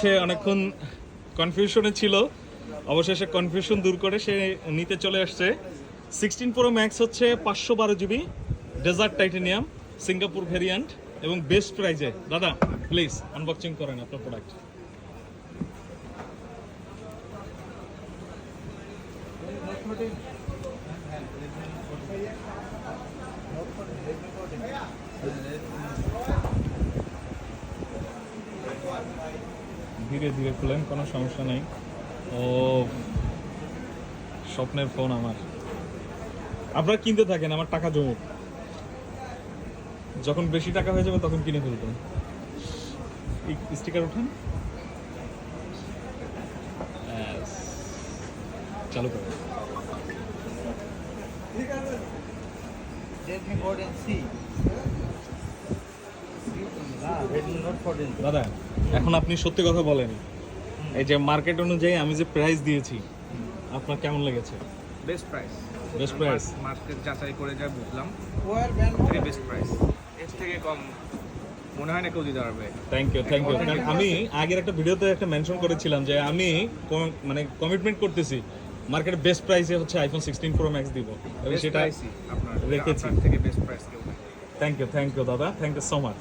হচ্ছে অনেকক্ষণ কনফিউশনে ছিল, অবশেষে কনফিউশন দূর করে সে নিতে চলে আসছে। 16 Pro Max হচ্ছে 512 GB dessert titanium Singapore variant এবং বেস্ট প্রাইজে। দাদা প্লিজ আনবক্সিং করেন আপনার প্রোডাক্ট। ধীরে ধীরে খুলেন, কোনো সমস্যা নেই। ও স্বপ্নের ফোন আমার। আপনারা কিনতে থাকেন, আমার টাকা জমুক, যখন বেশি টাকা হয়ে যাবে তখন কিনে ফেলবেন। স্টিকার উঠান, চালু করেন। দাদা এখন আপনি সত্যি কথা বলেন, এই যে মার্কেট অনুযায়ী আমি যে প্রাইস দিয়েছি আপনার কেমন লেগেছে? Best price, best price. Market যাচাই করে যা বুঝলাম বেস্ট প্রাইস, এর থেকে কম মনে হয় না কেউ দিতে পারবে। Thank you thank you. কারণ আমি আগের একটা ভিডিওতে একটা মেনশন করেছিলাম যে আমি মানে কমিটমেন্ট করতেছি মার্কেটে বেস্ট প্রাইসে হচ্ছে আইফোন 16 Pro Max দিব, এবং সেটা আপনার রেখেছি। থেকে বেস্ট প্রাইস কেউ নাই। থ্যাংক ইউ দাদা, থ্যাংক ইউ সো মাচ।